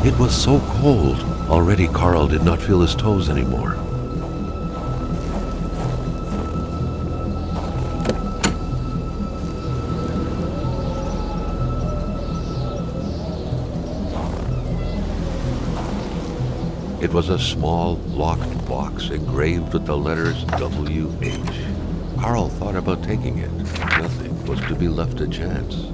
It was so cold. Already Carl did not feel his toes anymore. It was a small, locked box engraved with the letters W.H. Carl thought about taking it. Nothing was to be left to chance.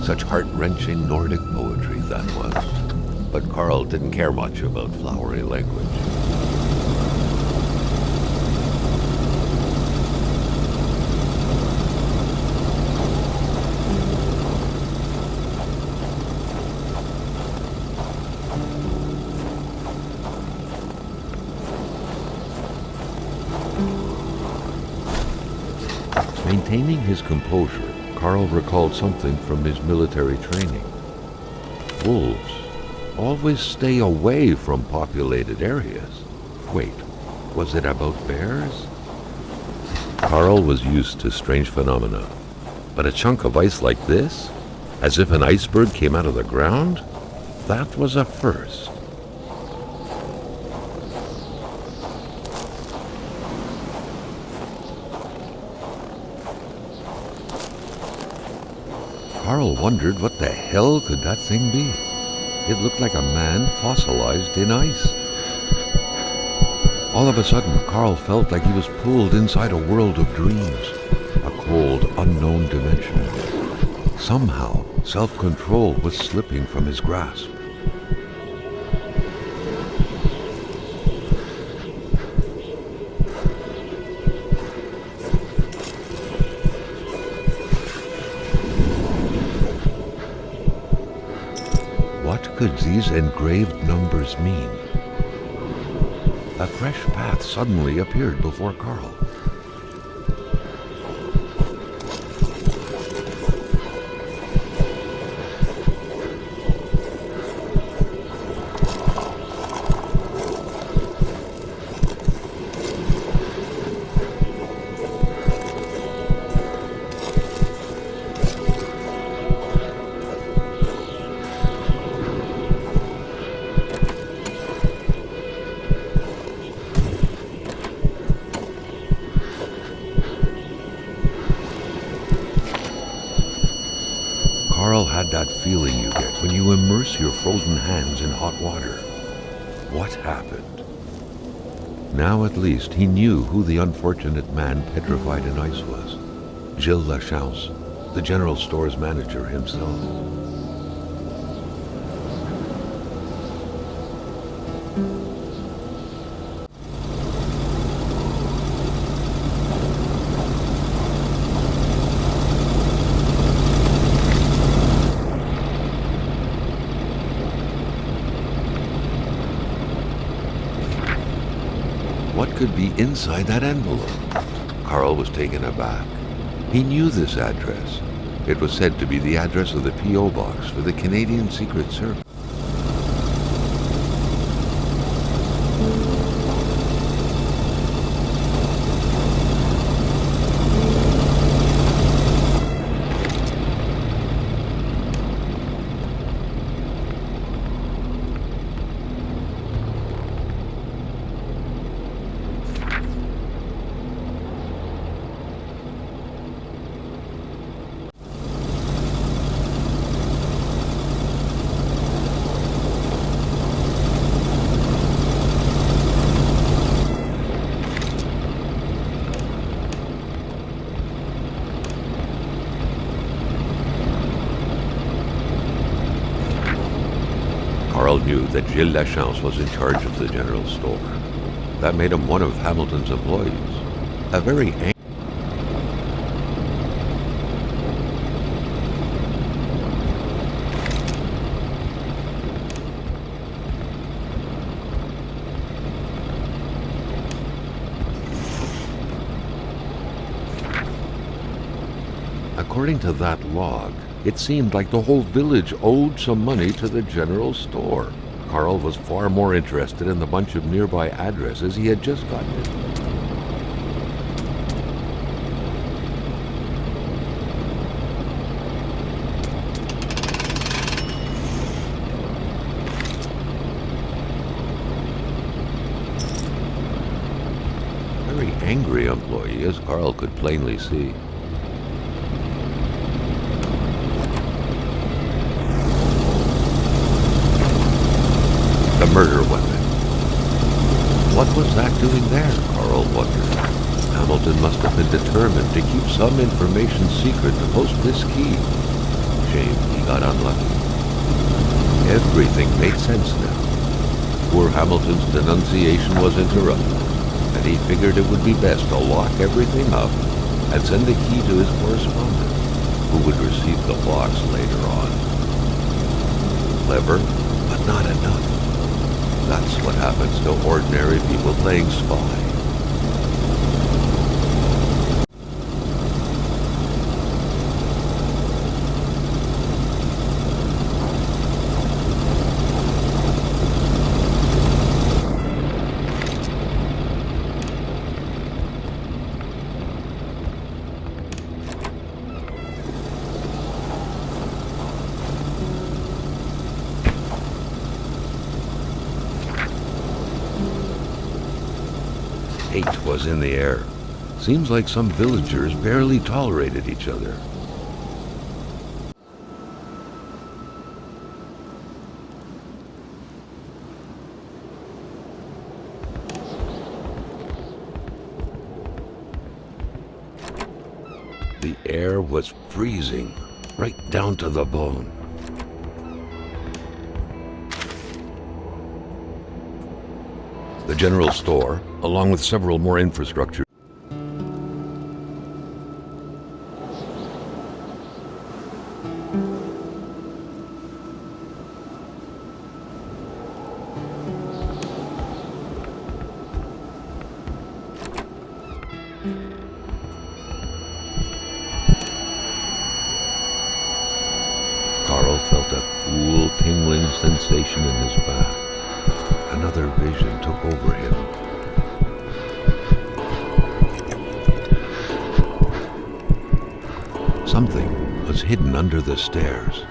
Such heart-wrenching Nordic poetry that was. But Carl didn't care much about flowery language. Maintaining his composure, Carl recalled something from his military training. Wolves always stay away from populated areas. Wait, was it about bears? Carl was used to strange phenomena, but a chunk of ice like this, as if an iceberg came out of the ground, that was a first. Carl wondered what the hell could that thing be. It looked like a man fossilized in ice. All of a sudden, Carl felt like he was pulled inside a world of dreams, a cold, unknown dimension. Somehow, self-control was slipping from his grasp. What could these engraved numbers mean? A fresh path suddenly appeared before Carl. Carl had that feeling you get when you immerse your frozen hands in hot water. What happened? Now at least he knew who the unfortunate man petrified in ice was. Gilles Lachance, the general store's manager himself. What could be inside that envelope? Carl was taken aback. He knew this address. It was said to be the address of the P.O. box for the Canadian Secret Service. Carl knew that Gilles Lachance was in charge of the general store. That made him one of Hamilton's employees. A very angry. According to that log, it seemed like the whole village owed some money to the general store. Carl was far more interested in the bunch of nearby addresses he had just gotten into. employee, as Carl could plainly see. The murder weapon. What was that doing there, Carl wondered. Hamilton must have been determined to keep some information secret to post this key. Shame he got unlucky. Everything made sense now. Poor Hamilton's denunciation was interrupted, and he figured it would be best to lock everything up and send the key to his correspondent, who would receive the box later on. Clever, but not enough. That's what happens to ordinary people playing spy. Hate was in the air. Seems like some villagers barely tolerated each other. The air was freezing, right down to the bone. The general store, along with several more infrastructure. Carl felt a cool, tingling sensation in his back. Another vision took over him. Something was hidden under the stairs.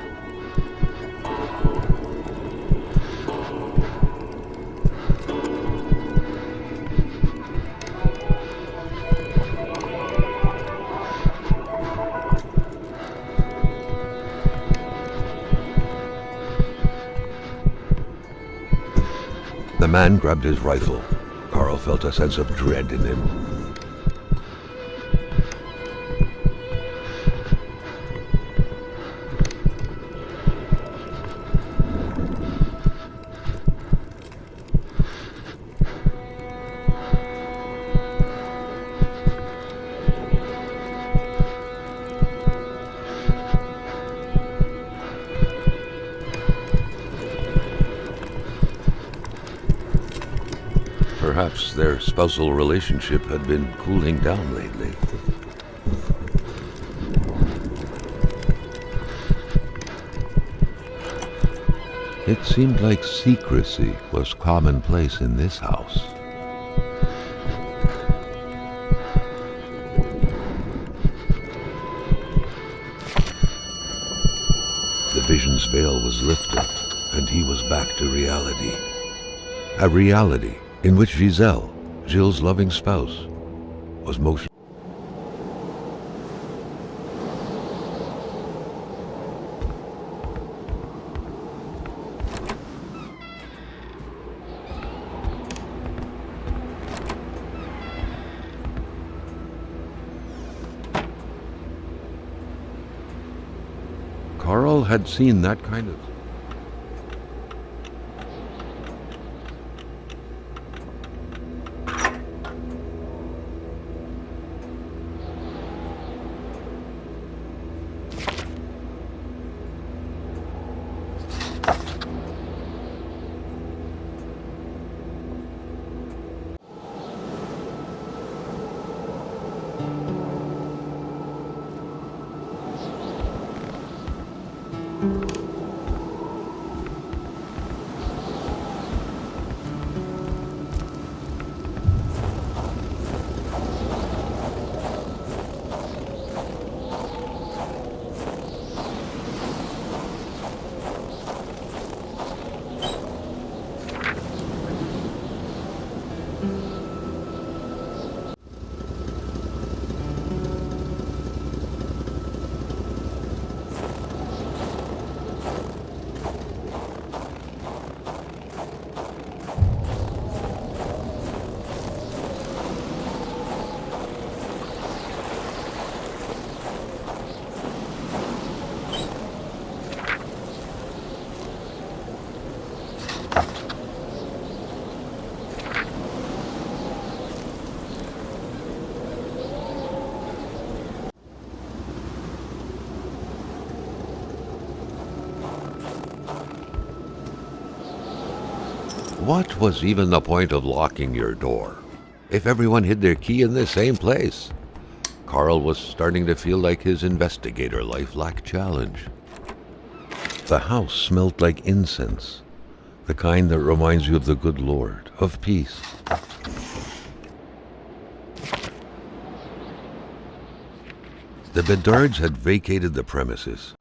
The man grabbed his rifle. Carl felt a sense of dread in him. Perhaps their spousal relationship had been cooling down lately. It seemed like secrecy was commonplace in this house. The vision's veil was lifted, and he was back to reality. A reality in which Giselle, Gilles' loving spouse, was motion. Carl had seen that kind of... What was even the point of locking your door if everyone hid their key in the same place? Carl was starting to feel like his investigator life lacked challenge. The house smelled like incense, the kind that reminds you of the good Lord, of peace. The Bedards had vacated the premises.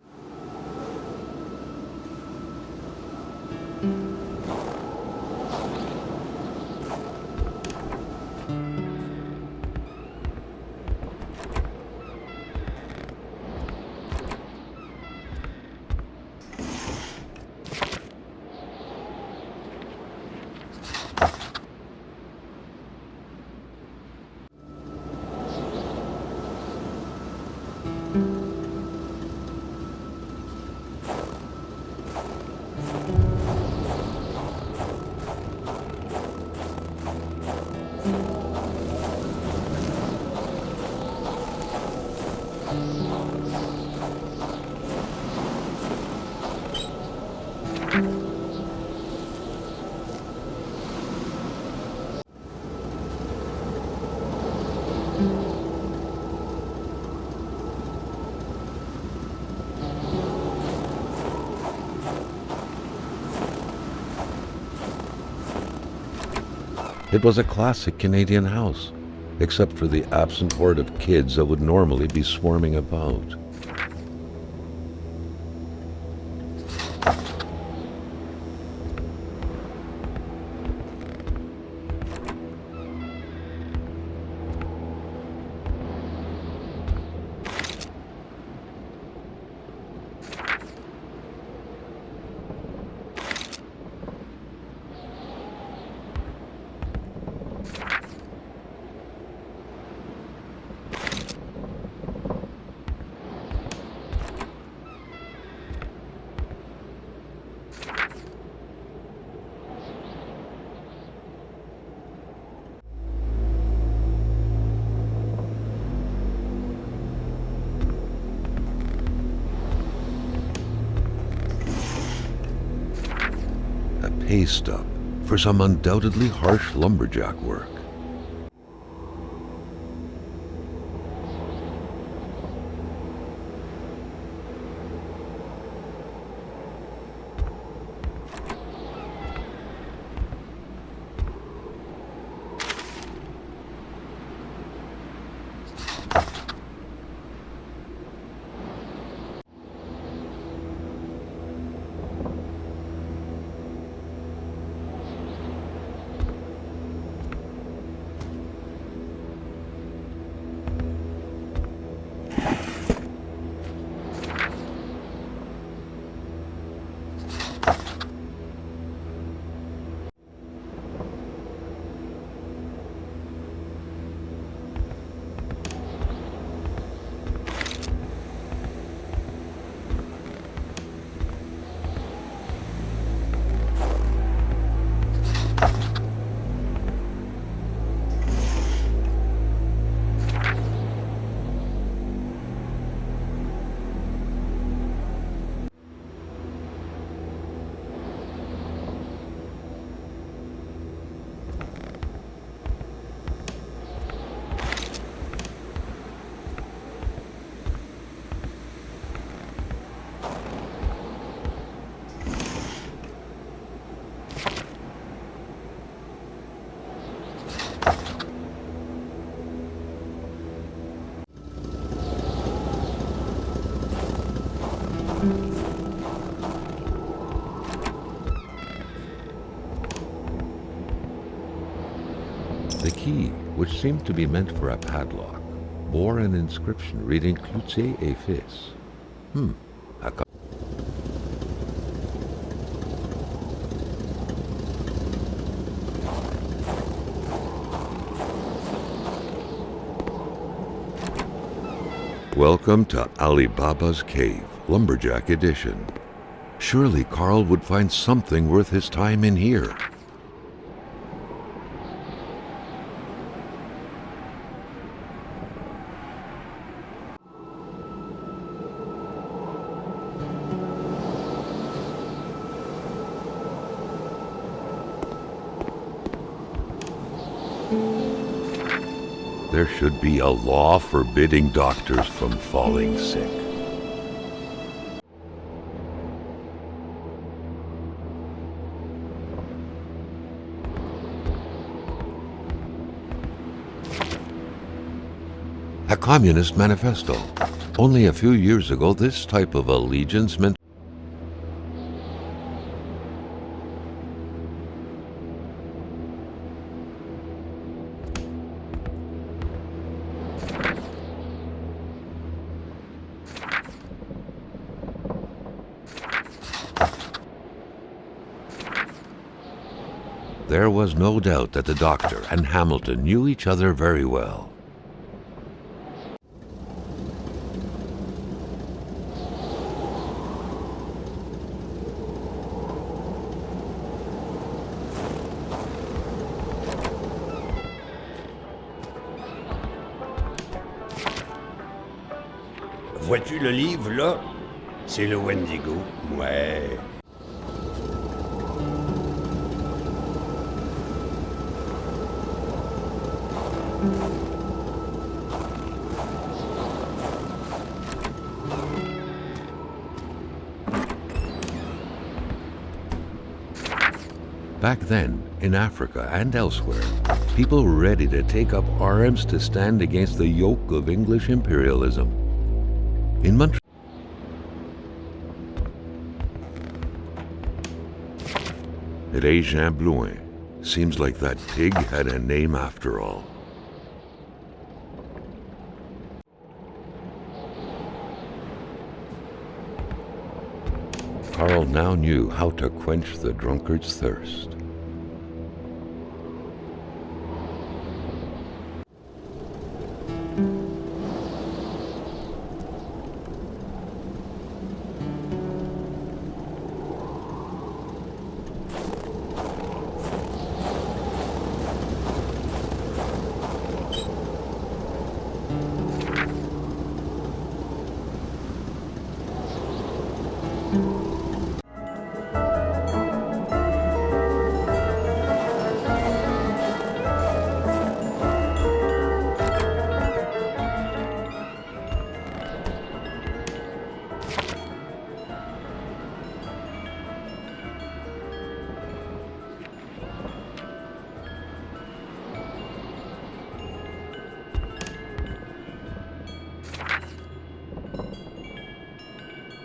It was a classic Canadian house, except for the absent horde of kids that would normally be swarming about. Pay stub for some undoubtedly harsh lumberjack work. The key, which seemed to be meant for a padlock, bore an inscription reading Cloutier et Fils. Welcome to Ali Baba's Cave, Lumberjack Edition. Surely Carl would find something worth his time in here. There should be a law forbidding doctors from falling sick. A communist manifesto. Only a few years ago, this type of allegiance meant there was no doubt that the doctor and Hamilton knew each other very well. Vois-tu le livre, là? C'est le Wendigo. Ouais. Back then, in Africa and elsewhere, people were ready to take up arms to stand against the yoke of English imperialism. In Montreal, Rejean Blais. Seems like that pig had a name after all. Carl now knew how to quench the drunkard's thirst.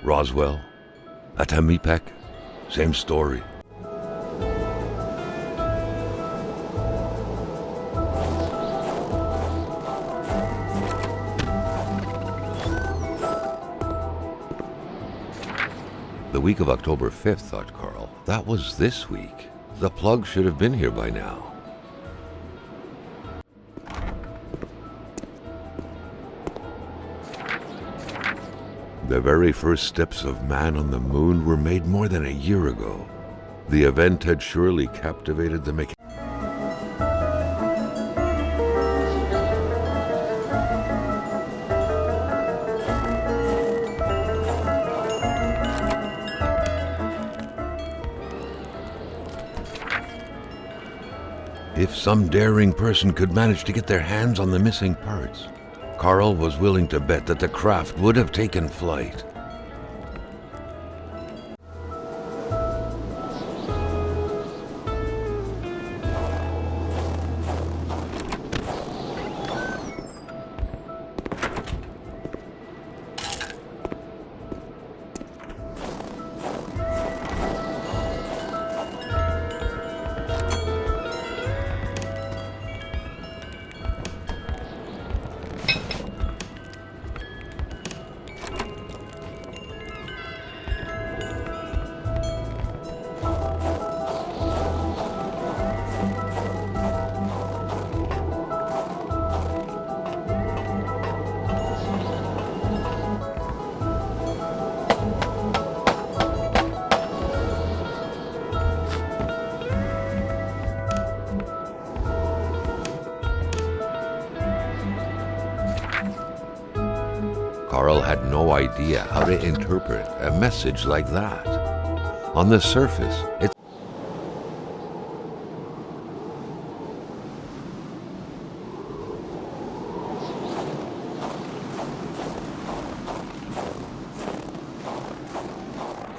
Roswell, Atamipek, same story. The week of October 5th, thought Carl. That was this week. The plug should have been here by now. The very first steps of man on the moon were made more than a year ago. The event had surely captivated the mechanics. If some daring person could manage to get their hands on the missing parts, Carl was willing to bet that the craft would have taken flight. Carl had no idea how to interpret a message like that. On the surface, it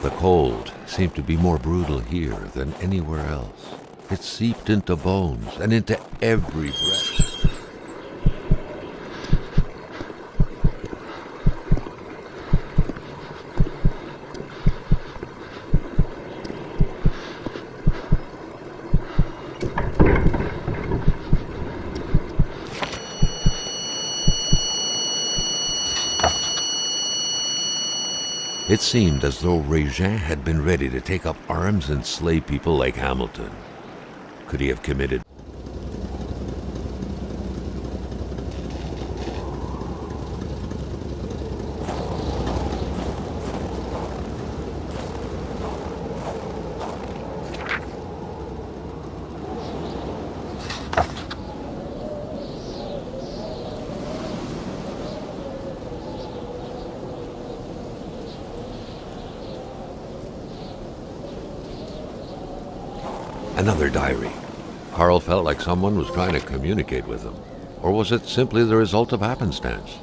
The cold seemed to be more brutal here than anywhere else. It seeped into bones and into every breath. It seemed as though Rejean had been ready to take up arms and slay people like Hamilton. Could he have committed? Another diary. Carl felt like someone was trying to communicate with him. Or was it simply the result of happenstance?